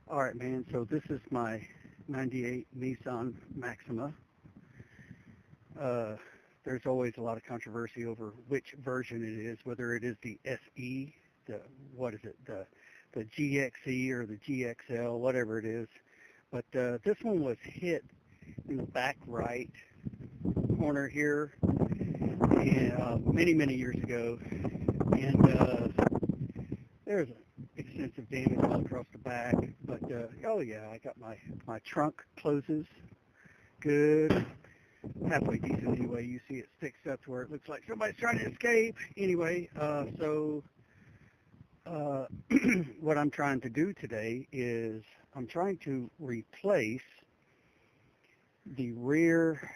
All right, man. So this is my 98 Nissan Maxima. Uh, there's always a lot of controversy over which version it is, whether it is the SE, the what is it, the GXE or the GXL, whatever it is. But this one was hit in the back right corner here, and many years ago, and there's extensive damage all across the back. But oh yeah, I got my trunk closes good, halfway decent anyway. You see it sticks up to where it looks like somebody's trying to escape. Anyway, what I'm trying to do today is I'm trying to replace the rear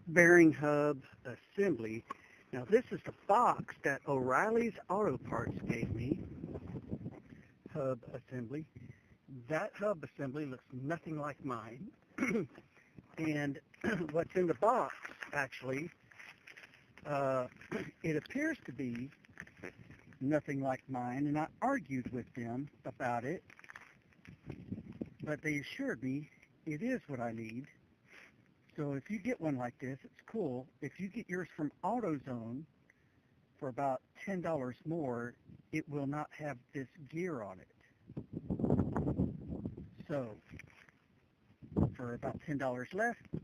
bearing hub assembly. Now this is the box that O'Reilly's Auto Parts gave me, hub assembly. That hub assembly looks nothing like mine. And what's in the box, actually, it appears to be nothing like mine, and I argued with them about it, but they assured me it is what I need. So if you get one like this, it's cool. If you get yours from AutoZone for about $10 more, it will not have this gear on it. So for about $10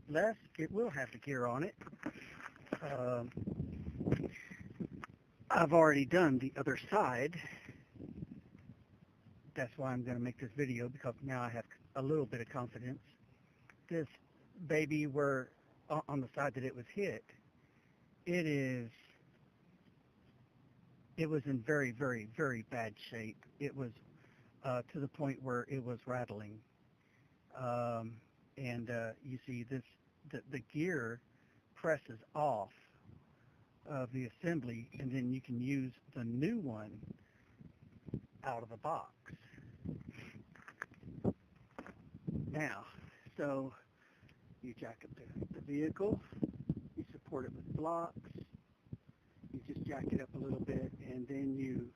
less, it will have the gear on it. I've already done the other side. That's why I'm going to make this video, because now I have a little bit of confidence. This baby, where on the side that it was hit, it was in very bad shape. It was to the point where it was rattling. You see the gear presses off of the assembly, and then you can use the new one out of the box. Now, so you jack up the vehicle, you support it with blocks, you just jack it up a little bit, and then you,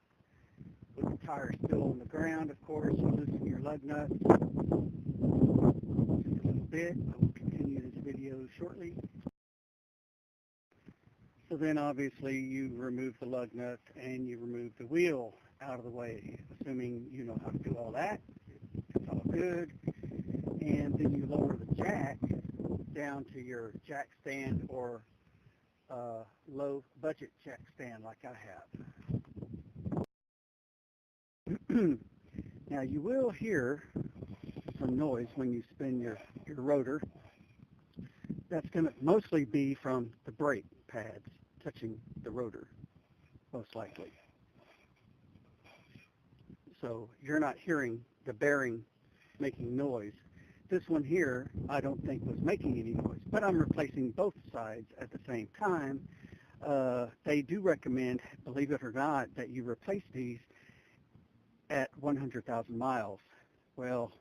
with the tire still on the ground, of course, you loosen your lug nuts just a little bit. I will continue this video shortly. So then obviously you remove the lug nuts and you remove the wheel out of the way, assuming you know how to do all that. It's all good. And then you lower the jack down to your jack stand or low budget jack stand like I have. Now you will hear some noise when you spin your rotor. That's going to mostly be from the brake pads touching the rotor, most likely. So you're not hearing the bearing making noise. This one here, I don't think was making any noise, but I'm replacing both sides at the same time. They do recommend, believe it or not, that you replace these at 100,000 miles. Well,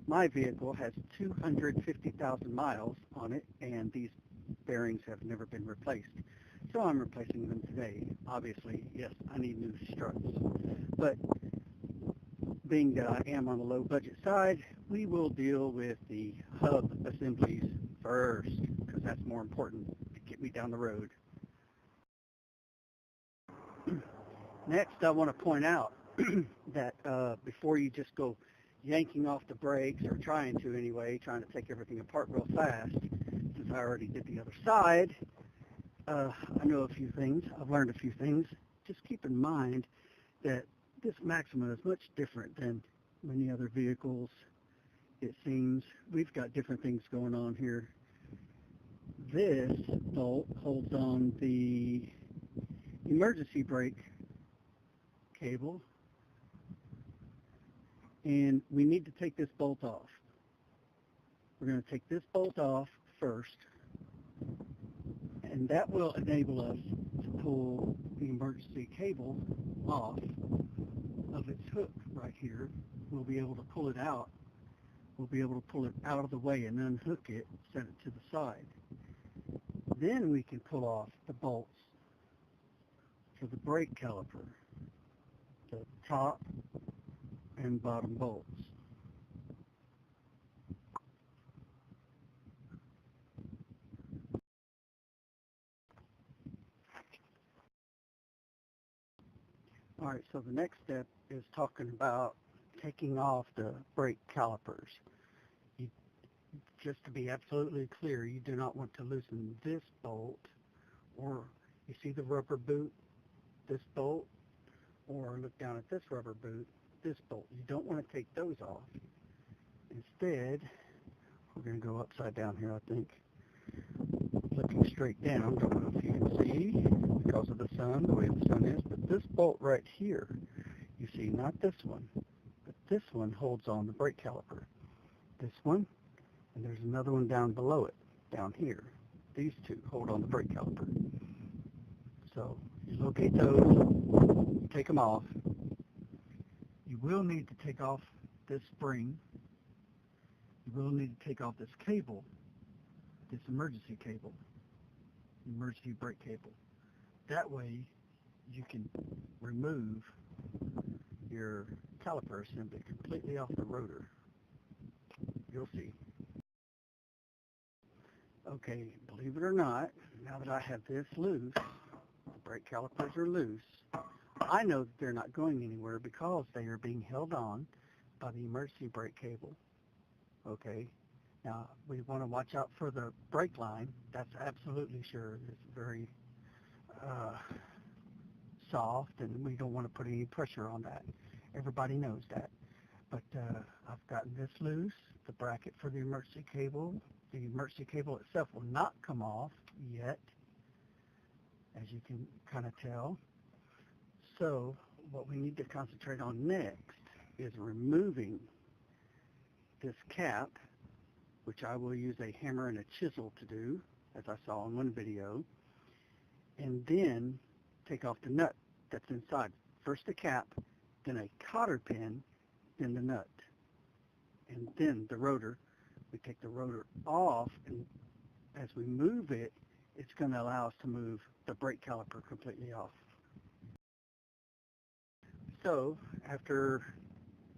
my vehicle has 250,000 miles on it, and these bearings have never been replaced. So I'm replacing them today. Obviously, yes, I need new struts. But being that I am on the low budget side, we will deal with the hub assemblies first, because that's more important to get me down the road. Next, I want to point out that before you just go yanking off the brakes, or trying to anyway, trying to take everything apart real fast, since I already did the other side, I know a few things. I've learned a few things. Just keep in mind that this Maxima is much different than many other vehicles, it seems. We've got different things going on here. This bolt holds on the emergency brake cable, and we need to take this bolt off. We're going to take this bolt off first, and that will enable us to pull the emergency cable off of its hook right here. We'll be able to pull it out. We'll be able to pull it out of the way and unhook it, set it to the side. Then we can pull off the bolts for the brake caliper, the top and bottom bolts. All right, so the next step is talking about taking off the brake calipers. Just to be absolutely clear, you do not want to loosen this bolt, or you see the rubber boot, this bolt, or look down at this rubber boot, this bolt. You don't want to take those off. Instead, we're going to go upside down here, I think. Looking straight down, don't know if you can see because of the sun, the way the sun is, but this bolt right here, you see, not this one, but this one holds on the brake caliper. This one, and there's another one down below it, down here. These two hold on the brake caliper. So you locate those, take them off. You will need to take off this spring. You will need to take off this cable, this emergency cable, emergency brake cable. That way you can remove your caliper assembly completely off the rotor. You'll see. Okay, believe it or not, now that I have this loose, the brake calipers are loose, I know that they're not going anywhere because they are being held on by the emergency brake cable. Okay, now we want to watch out for the brake line. That's absolutely sure. It's very soft, and we don't want to put any pressure on that. Everybody knows that. But I've gotten this loose, the bracket for the emergency cable. The emergency cable itself will not come off yet, as you can kind of tell. So what we need to concentrate on next is removing this cap, which I will use a hammer and a chisel to do, as I saw in one video, and then take off the nut that's inside. First the cap, then a cotter pin, then the nut, and then the rotor. We take the rotor off, and as we move it, it's going to allow us to move the brake caliper completely off. So after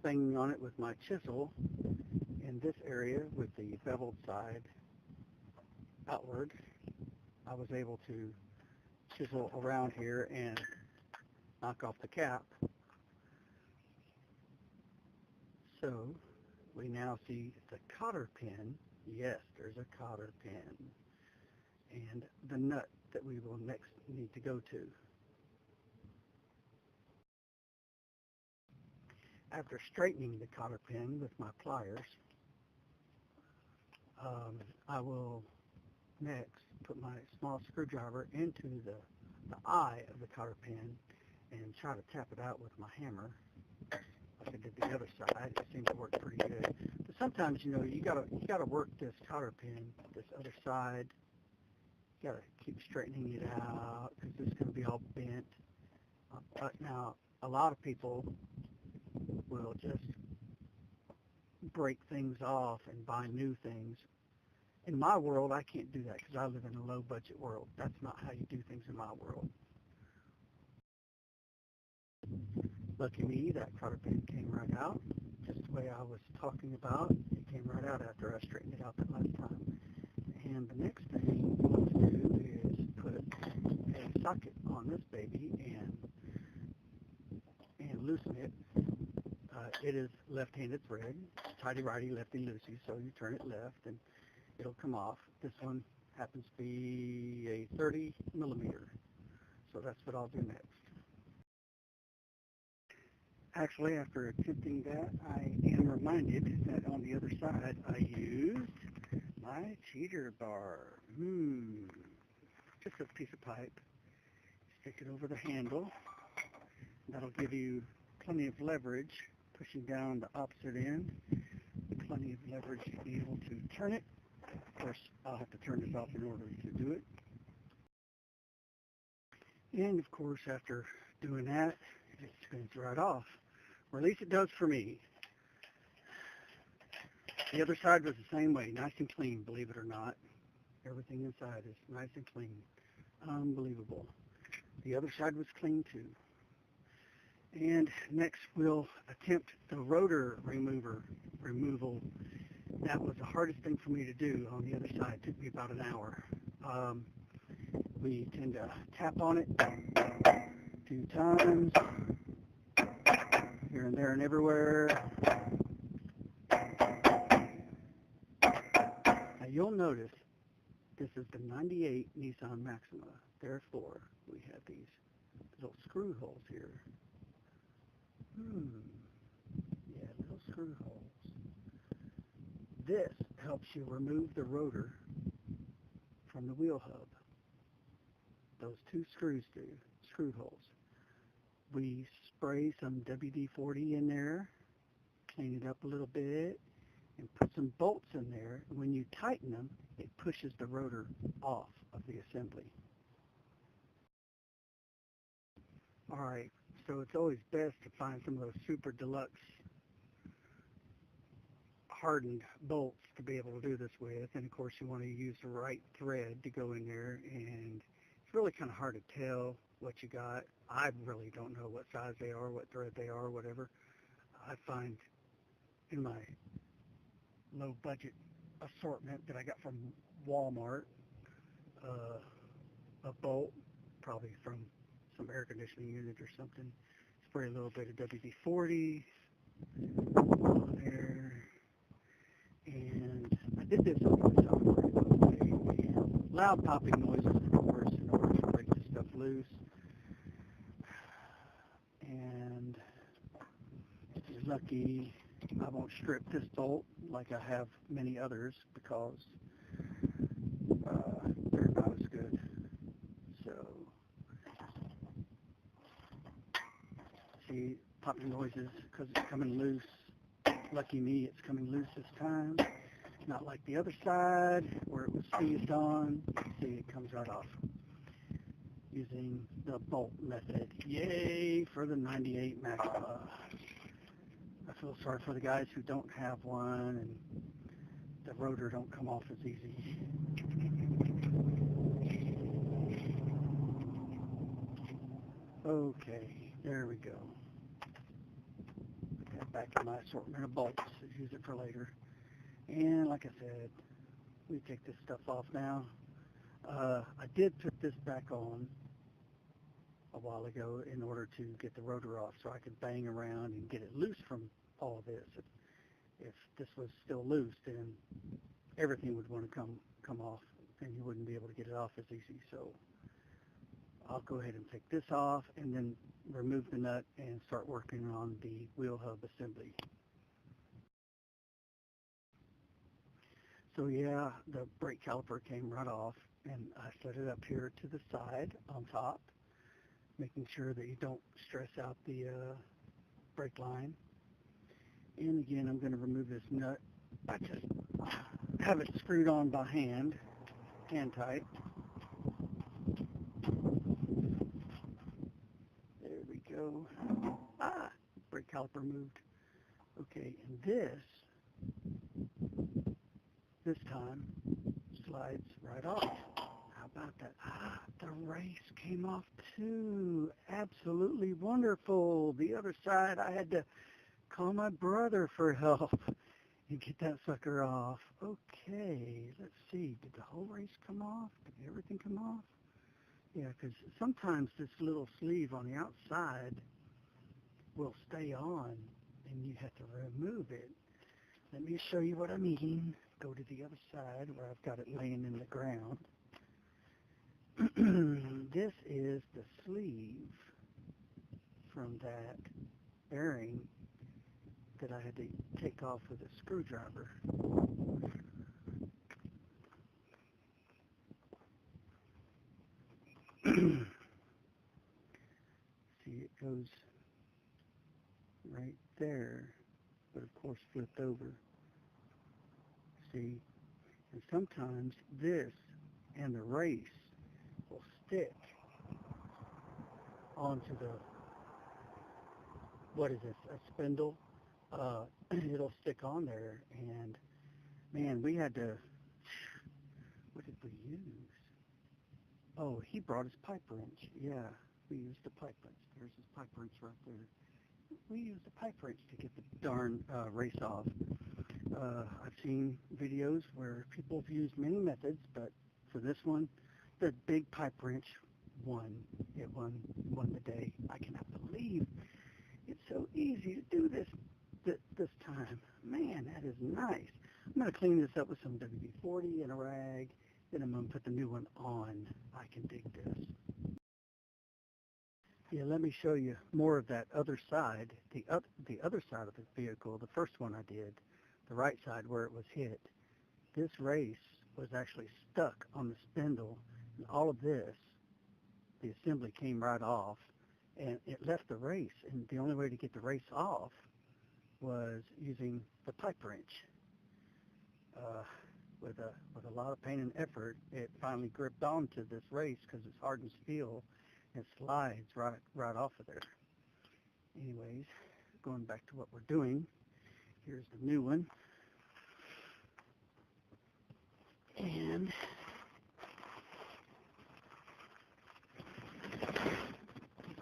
banging on it with my chisel in this area with the beveled side outward, I was able to chisel around here and knock off the cap. So we now see the cotter pin. Yes, there's a cotter pin. And the nut that we will next need to go to. After straightening the cotter pin with my pliers, I will next put my small screwdriver into the eye of the cotter pin and try to tap it out with my hammer. Like I did the other side, it seemed to work pretty good. But sometimes, you know, you gotta work this cotter pin, this other side. You gotta keep straightening it out because it's gonna be all bent. But now, a lot of people will just break things off and buy new things. In my world, I can't do that because I live in a low-budget world. That's not how you do things in my world. Lucky me, that cotter pin came right out, just the way I was talking about. It came right out after I straightened it out that last time. And the next thing we want to do is put a socket on this baby and loosen it. It is left-handed thread, tighty-righty, lefty-loosey, so you turn it left and it'll come off. This one happens to be a 30 millimeter, so that's what I'll do next. Actually, after attempting that, I am reminded that on the other side I used my cheater bar. Just a piece of pipe. Stick it over the handle. That'll give you plenty of leverage, pushing down the opposite end. Plenty of leverage to be able to turn it. Of course, I'll have to turn this off in order to do it. And of course, after doing that, it spins right off. Or at least it does for me. The other side was the same way, nice and clean, believe it or not. Everything inside is nice and clean. Unbelievable. The other side was clean too. And next we'll attempt the rotor removal. That was the hardest thing for me to do on the other side. It took me about an hour. We tend to tap on it 2 times, here and there and everywhere. Now you'll notice this is the 98 Nissan Maxima. Therefore, we have these little screw holes here. Yeah, little screw holes. This helps you remove the rotor from the wheel hub. Those 2 screws do, screw holes. We spray some WD-40 in there, clean it up a little bit, and put some bolts in there. And when you tighten them, it pushes the rotor off of the assembly. All right, so it's always best to find some of those super deluxe hardened bolts to be able to do this with. And of course you want to use the right thread to go in there, and it's really kind of hard to tell what you got. I really don't know what size they are, what thread they are, whatever. I find in my low budget assortment that I got from Walmart a bolt, probably from some air conditioning unit or something. Spray a little bit of WD-40 on there. And I did this on the software, and loud popping noises, of course, in order to break this stuff loose. And if you're lucky, I won't strip this bolt like I have many others, because they're not as good. So, see, popping noises because it's coming loose. Lucky me, it's coming loose this time. Not like the other side where it was seized on. See, it comes right off using the bolt method. Yay for the 98 Maxima. I feel sorry for the guys who don't have one and the rotor don't come off as easy. Okay, there we go. Put that back in my assortment of bolts. Use it for later. And like I said, we take this stuff off now. I did put this back on a while ago in order to get the rotor off so I could bang around and get it loose from all of this. If this was still loose, then everything would want to come off, and you wouldn't be able to get it off as easy. So I'll go ahead and take this off and then remove the nut and start working on the wheel hub assembly. So yeah, the brake caliper came right off, and I set it up here to the side on top, making sure that you don't stress out the brake line. And again, I'm going to remove this nut. I just have it screwed on by hand tight. There we go. Brake caliper moved. Okay, and this time slides right off. How about that? The race came off too. Absolutely wonderful. The other side, I had to call my brother for help and get that sucker off. Okay, let's see. Did the whole race come off? Did everything come off? Yeah, because sometimes this little sleeve on the outside will stay on, and you have to remove it. Let me show you what I mean. Go to the other side where I've got it laying in the ground. This is the sleeve from that bearing that I had to take off with a screwdriver. See, it goes right there, but of course flipped over. See, and sometimes this and the race will stick onto the, what is this, a spindle? It'll stick on there, and man, we had to, what did we use? Oh, he brought his pipe wrench. Yeah, we used the pipe wrench. There's his pipe wrench right there. we use a pipe wrench to get the darn race off. I've seen videos where people have used many methods, but for this one, the big pipe wrench won. It won the day. I cannot believe it's so easy to do this time. Man, that is nice. I'm going to clean this up with some WD-40 and a rag. Then I'm going to put the new one on. I can dig this. Yeah, let me show you more of that other side. The other side of the vehicle, the first one I did, the right side where it was hit. This race was actually stuck on the spindle, and all of this, the assembly came right off, and it left the race. And the only way to get the race off was using the pipe wrench. With a lot of pain and effort, it finally gripped onto this race because it's hardened steel and slides right off of there. Anyways, going back to what we're doing, here's the new one. And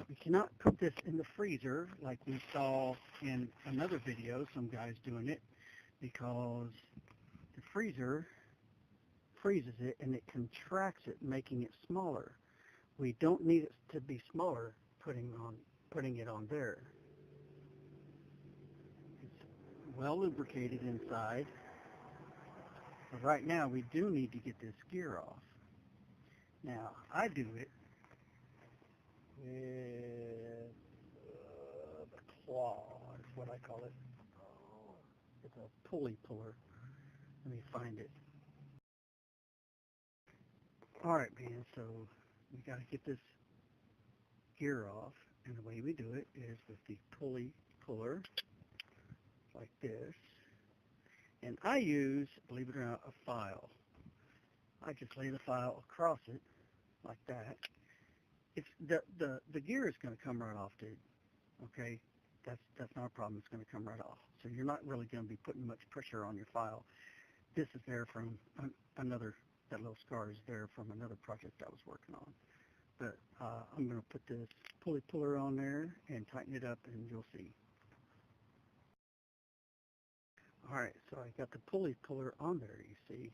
we cannot put this in the freezer like we saw in another video, some guys doing it, because the freezer freezes it and it contracts it, making it smaller. We don't need it to be smaller putting it on there. It's well lubricated inside. But right now we do need to get this gear off. Now I do it with the claw is what I call it. It's a pulley puller. Let me find it. Alright, man, so we got to get this gear off, and the way we do it is with the pulley puller, like this. And I use, believe it or not, a file. I just lay the file across it, like that. It's the gear is going to come right off, dude. Okay? That's not a problem. It's going to come right off. So you're not really going to be putting much pressure on your file. This is there from that little scar is there from another project I was working on. But I'm going to put this pulley puller on there and tighten it up, and you'll see. All right, so I got the pulley puller on there, you see.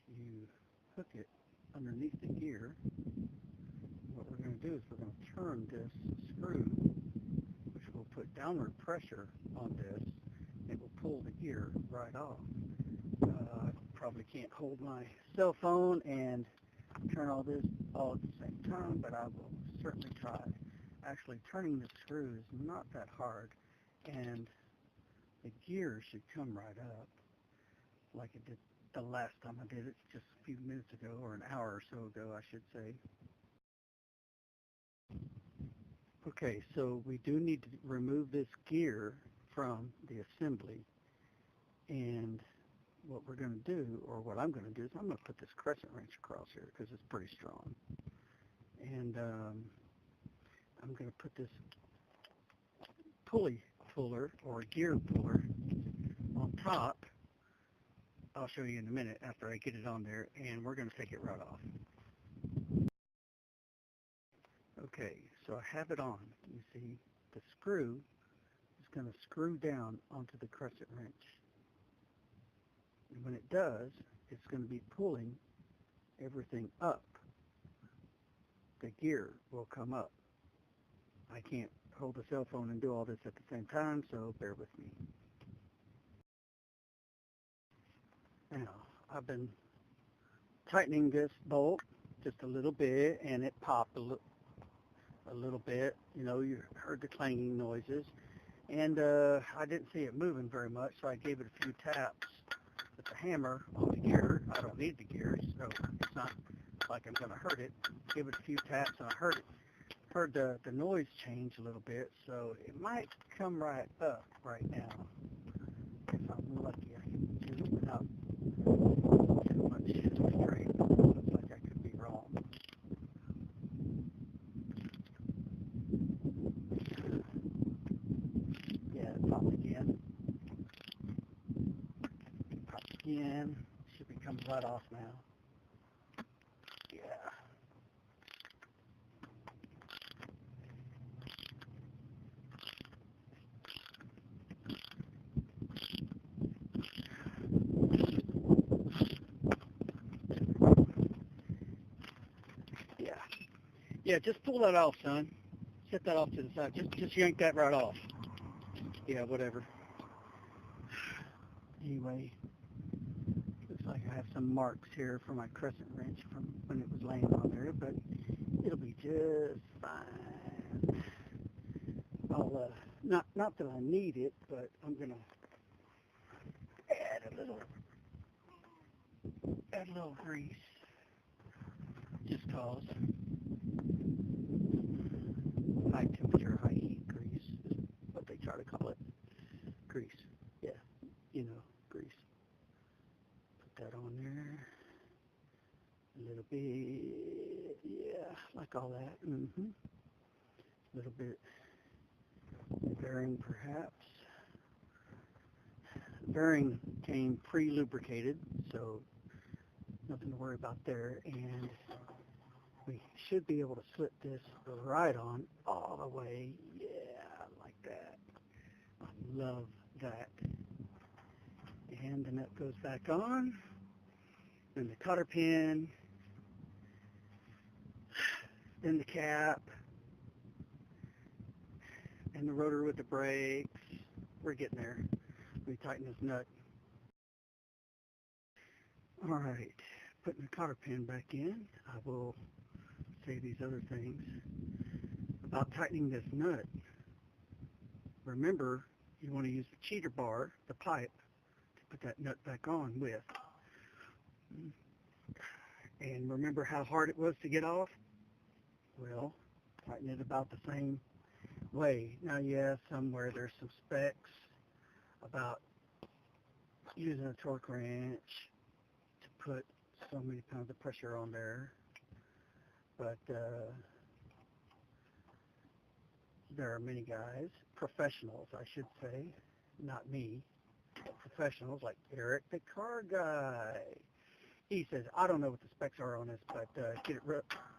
You hook it underneath the gear. What we're going to do is we're going to turn this screw, which will put downward pressure on this. It will pull the gear right off. I probably can't hold my cell phone and turn all this all at the same time, but I will certainly try. Actually, turning the screw is not that hard, and the gear should come right up like it did the last time I did it, just a few minutes ago, or an hour or so ago, I should say. Okay, so we do need to remove this gear from the assembly, and what we're going to do, or what I'm going to do, is I'm going to put this crescent wrench across here because it's pretty strong. And I'm going to put this pulley puller, or gear puller, on top. I'll show you in a minute after I get it on there, and we're going to take it right off. Okay, so I have it on. You see, the screw is going to screw down onto the crescent wrench. And when it does, it's going to be pulling everything up. The gear will come up. I can't hold the cell phone and do all this at the same time, so bear with me. Now, I've been tightening this bolt just a little bit, and it popped a little bit. You know, you heard the clanging noises. And I didn't see it moving very much, so I gave it a few taps with the hammer on the gear. I don't need the gear, so it's not like I'm going to hurt it. Give it a few taps, and I heard the noise change a little bit, so it might come right up right now. If I'm lucky, I can do it without too much strength. Looks like I could be wrong. Yeah, it popped again. Popped again. Should be coming right off now. Yeah. Yeah, just pull that off, son. Set that off to the side. Just yank that right off. Yeah, whatever. Anyway, looks like I have some marks here for my crescent wrench from when it was laying on there, but it'll be just fine. I'll, not that I need it, but I'm going to add a little grease, just cause. High temperature, high heat grease is what they try to call it. Grease, yeah, grease. Put that on there. A little bit, yeah, like all that. A little bit bearing, perhaps. Bearing came pre-lubricated, so nothing to worry about there. And we should be able to slip this right on all the way. Yeah, like that. I love that. And the nut goes back on. Then the cotter pin. Then the cap. And the rotor with the brakes. We're getting there. Let me tighten this nut. All right. Putting the cotter pin back in. I will say these other things about tightening this nut. Remember, you want to use the cheater bar, the pipe, to put that nut back on with. And remember how hard it was to get off? Well, tighten it about the same way. Now, yeah, somewhere there's some specs about using a torque wrench to put so many pounds of pressure on there. But there are many guys, professionals, I should say, not me, but professionals like Eric, the car guy. He says, I don't know what the specs are on this, but get it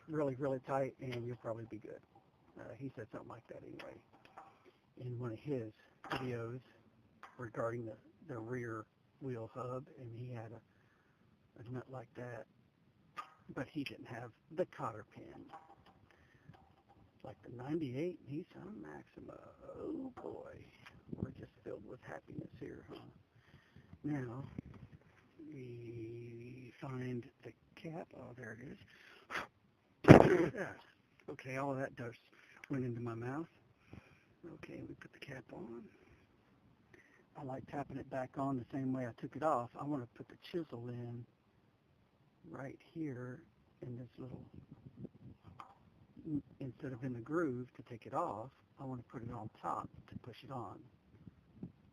really, really tight and you'll probably be good. He said something like that anyway in one of his videos regarding the rear wheel hub, and he had a nut like that, but he didn't have the cotter pin. Like the 98 Nissan Maxima. Oh boy, we're just filled with happiness here, huh? Now, we find the cap. Oh, there it is. Yeah. Okay, all of that dust went into my mouth. Okay, we put the cap on. I like tapping it back on the same way I took it off. I want to put the chisel in right here in this little, instead of in the groove to take it off, I want to put it on top to push it on.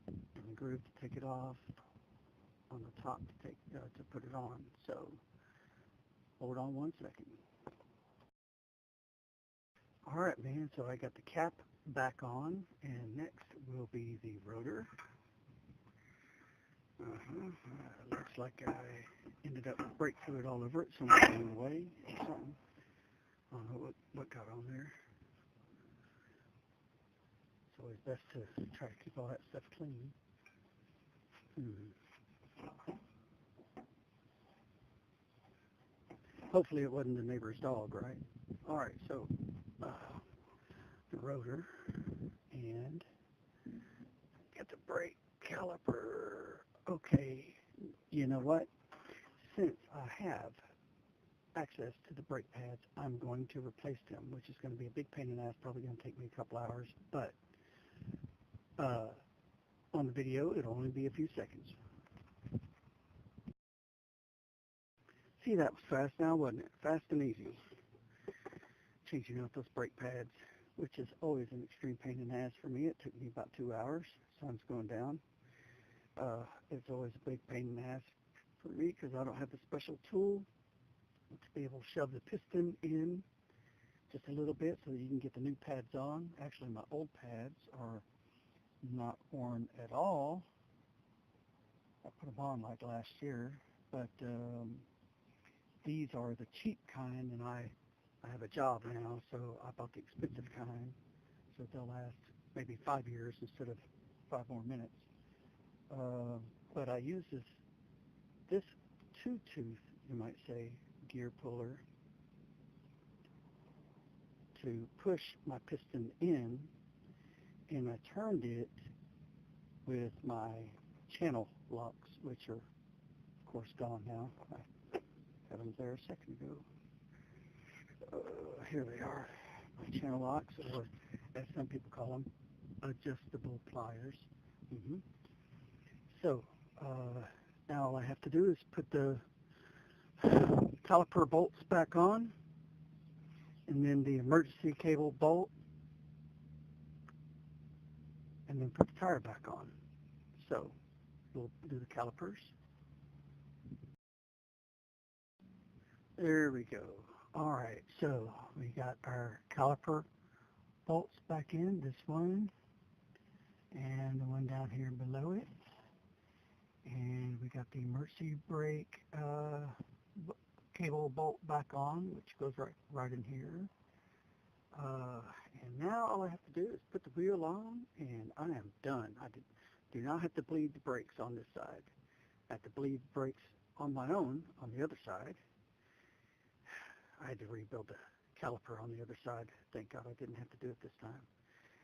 In the groove to take it off, on the top to put it on. So hold on one second. All right, man, so I got the cap back on, and next will be the rotor. Looks like I ended up with brake fluid all over it, so I'm going away or something. I don't know what got on there. It's always best to try to keep all that stuff clean. Hopefully it wasn't the neighbor's dog, right? All right, so the rotor, and get the brake caliper. Okay, you know what? Since I have access to the brake pads, I'm going to replace them, which is going to be a big pain in the ass, probably going to take me a couple hours, but on the video, it'll only be a few seconds. See, that was fast now, wasn't it? Fast and easy. Changing out those brake pads, which is always an extreme pain in the ass for me. It took me about 2 hours. Sun's going down. It's always a big pain in the ass for me because I don't have the special tool to be able to shove the piston in just a little bit so that you can get the new pads on. Actually, my old pads are not worn at all. I put them on like last year, but these are the cheap kind, and I have a job now, so I bought the expensive kind, so they'll last maybe 5 years instead of 5 more minutes. But I use this two-tooth, you might say, gear puller to push my piston in, and I turned it with my channel locks, which are, of course, gone now. I had them there a second ago. Here they are, my channel locks, or as some people call them, adjustable pliers. So now all I have to do is put the caliper bolts back on, and then the emergency cable bolt, and then put the tire back on. So we'll do the calipers. There we go. All right, so we got our caliper bolts back in, this one, and the one down here below it. And we got the emergency brake cable bolt back on, which goes right in here. And now all I have to do is put the wheel on, and I am done. I do not have to bleed the brakes on this side. I have to bleed the brakes on my own on the other side. I had to rebuild the caliper on the other side. Thank God I didn't have to do it this time.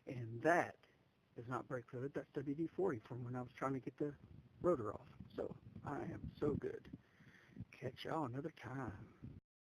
And that is not brake fluid. That's WD-40 from when I was trying to get the rotor off. So I am so good. Catch y'all another time.